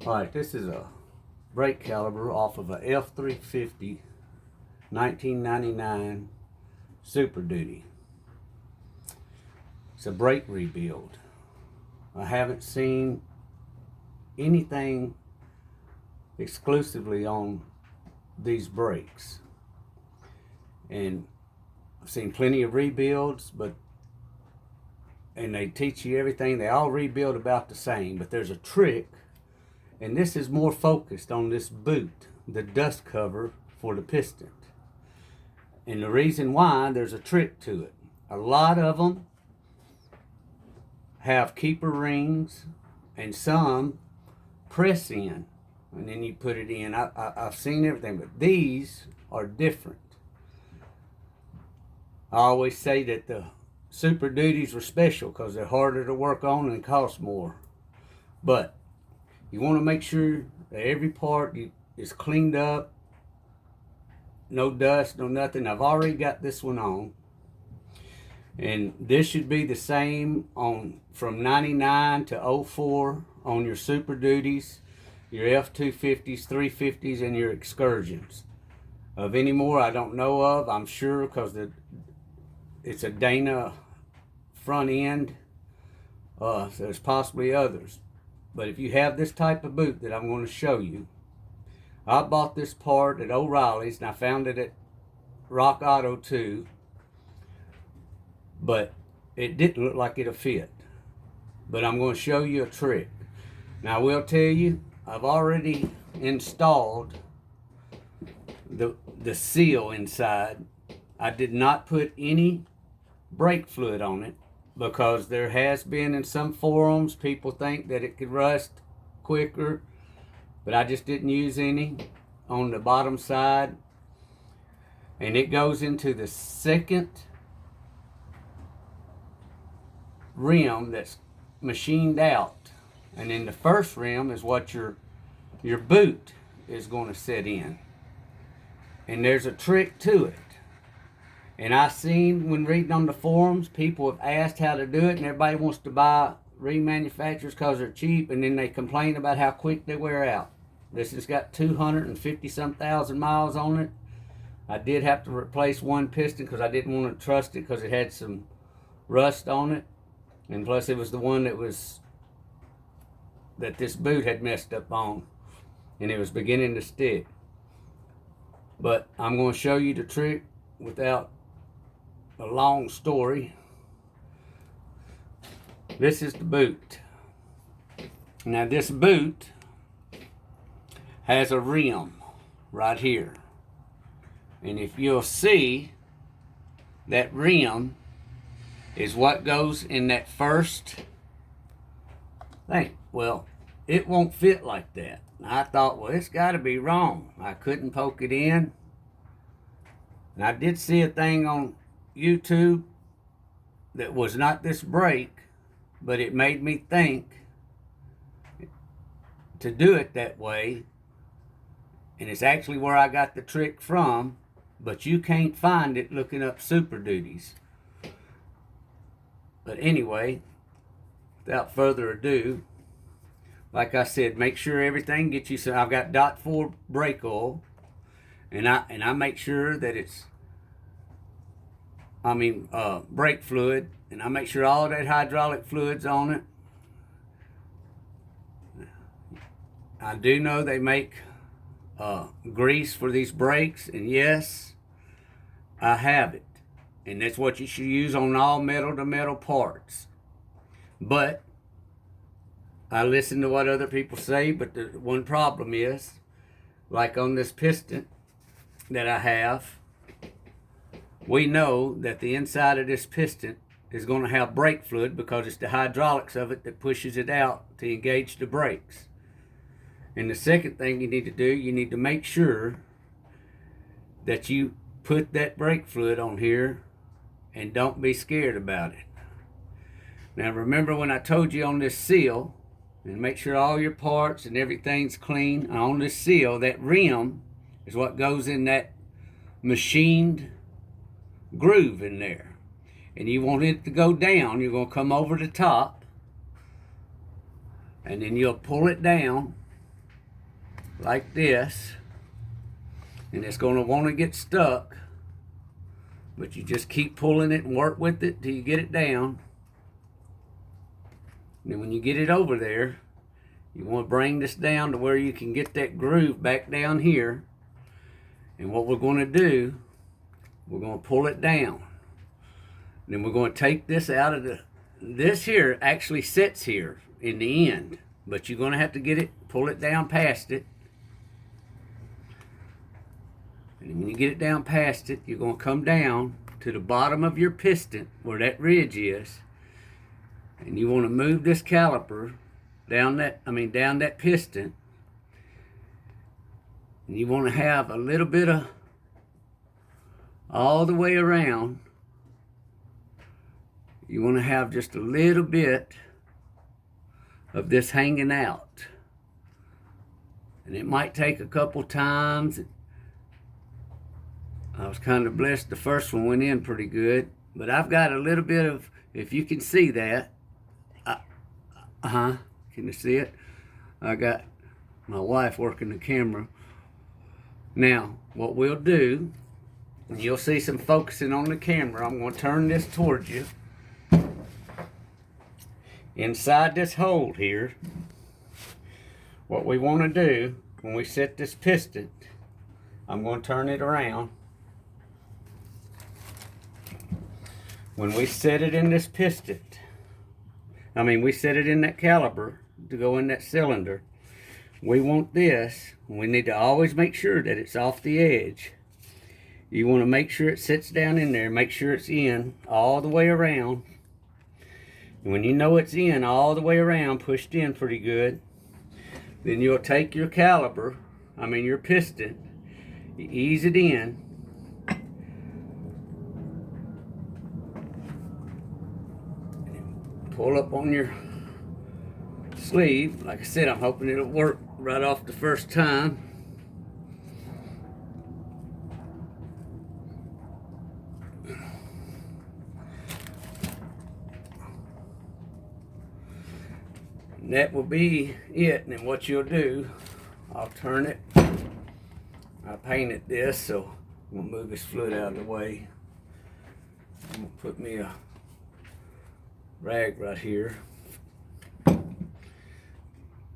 Alright, this is a brake caliper off of a F350 1999 Super Duty. It's a brake rebuild. I haven't seen anything exclusively on these brakes. And I've seen plenty of rebuilds, and they teach you everything. They all rebuild about the same, but there's a trick. And this is more focused on this boot, the dust cover for the piston. And the reason why, there's a trick to it. A lot of them have keeper rings, and some press in, and then you put it in. I've seen everything, but these are different. I always say that the Super Duties are special because they're harder to work on and cost more. But you want to make sure that every part is cleaned up, no dust, no nothing. I've already got this one on, and this should be the same on from 99 to 04 on your Super Duties, your F250s, 350s, and your Excursions. Of any more I don't know of, I'm sure, because it's a Dana front end. So there's possibly others. But if you have this type of boot that I'm going to show you, I bought this part at O'Reilly's, and I found it at Rock Auto too, but it didn't look like it'll fit. But I'm going to show you a trick. Now I will tell you, I've already installed the seal inside. I did not put any brake fluid on it, because there has been in some forums people think that it could rust quicker, but I just didn't use any on the bottom side. And it goes into the second rim that's machined out, and then the first rim is what your boot is going to sit in. And there's a trick to it. And I seen when reading on the forums, people have asked how to do it, and everybody wants to buy remanufacturers because they're cheap, and then they complain about how quick they wear out. This has got 250-some thousand miles on it. I did have to replace one piston because I didn't want to trust it because it had some rust on it. And plus it was the one that this boot had messed up on, and it was beginning to stick. But I'm going to show you the trick without a long story. This is the boot. Now this boot has a rim right here, and if you'll see, that rim is what goes in that first thing. Well, it won't fit like that. I thought, well, it's got to be wrong. I couldn't poke it in. And I did see a thing on YouTube that was not this brake, but it made me think to do it that way. And it's actually where I got the trick from, but you can't find it looking up Super Duties. But anyway, without further ado, like I said, make sure everything gets you some. I've got .4 brake oil, and I make sure that it's, brake fluid, and I make sure all that hydraulic fluid's on it. I do know they make grease for these brakes, and yes, I have it, and that's what you should use on all metal to metal parts. But I listen to what other people say, but the one problem is, like on this piston that I have, we know that the inside of this piston is going to have brake fluid because it's the hydraulics of it that pushes it out to engage the brakes. And the second thing you need to do, you need to make sure that you put that brake fluid on here, and don't be scared about it. Now remember when I told you on this seal, and make sure all your parts and everything's clean. On this seal, that rim is what goes in that machined groove in there. And you want it to go down, you're going to come over the top, and then you'll pull it down, like this, and it's going to want to get stuck, but you just keep pulling it and work with it till you get it down. And then when you get it over there, you want to bring this down to where you can get that groove back down here. And what we're going to do, we're going to pull it down. And then we're going to take this out of this here actually sits here in the end, but you're going to have to get it, pull it down past it. And when you get it down past it, you're going to come down to the bottom of your piston where that ridge is. And you want to move this caliper down that piston. And you want to have a little bit of all the way around. You want to have just a little bit of this hanging out. And it might take a couple times. I was kind of blessed the first one went in pretty good. But I've got a little bit of, if you can see that. Can you see it? I got my wife working the camera. Now, what we'll do, and you'll see some focusing on the camera. I'm going to turn this towards you. Inside this hole here, what we want to do when we set this piston, I'm going to turn it around. When we set it in this piston, we set it in that caliper to go in that cylinder. We want this, we need to always make sure that it's off the edge. You want to make sure it sits down in there, make sure it's in all the way around. And when you know it's in all the way around, pushed in pretty good, then you'll take your caliper, your piston, you ease it in. Pull up on your sleeve. Like I said, I'm hoping it'll work right off the first time. And that will be it. And then what you'll do, I'll turn it. I painted this, so I'm going to move this fluid out of the way. I'm going to put me a rag right here.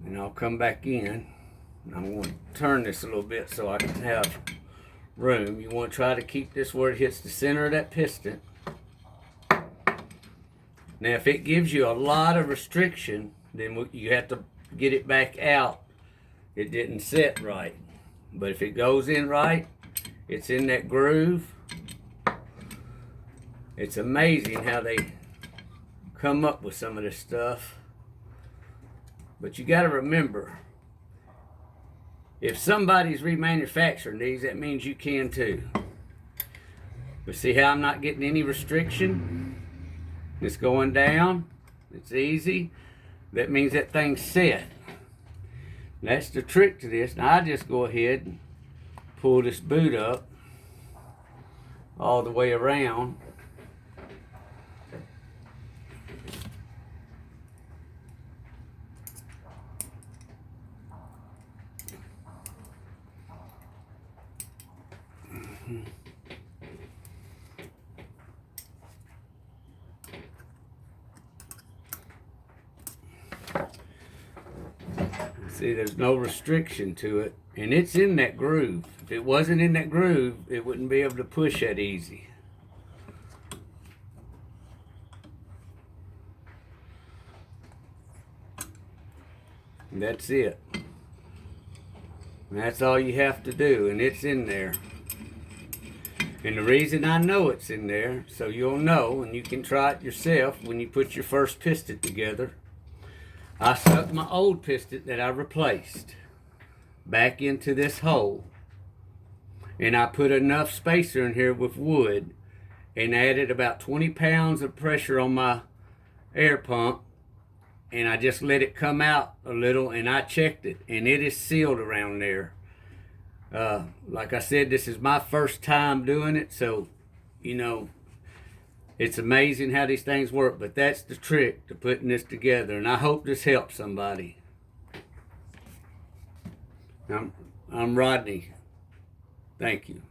And I'll come back in. And I'm going to turn this a little bit so I can have room. You want to try to keep this where it hits the center of that piston. Now if it gives you a lot of restriction, then you have to get it back out. It didn't set right. But if it goes in right, it's in that groove. It's amazing how they come up with some of this stuff. But you got to remember, if somebody's remanufacturing these, that means you can too. But see how I'm not getting any restriction? It's going down. It's easy. That means that thing's set. That's the trick to this. Now I just go ahead and pull this boot up all the way around. See, there's no restriction to it, and it's in that groove. If it wasn't in that groove, it wouldn't be able to push that easy. And that's it. And that's all you have to do, and it's in there. And the reason I know it's in there, so you'll know, and you can try it yourself when you put your first piston together. I stuck my old piston that I replaced back into this hole. And I put enough spacer in here with wood and added about 20 pounds of pressure on my air pump. And I just let it come out a little, and I checked it, and it is sealed around there. Like I said, this is my first time doing it, so, it's amazing how these things work, but that's the trick to putting this together, and I hope this helps somebody. I'm Rodney. Thank you.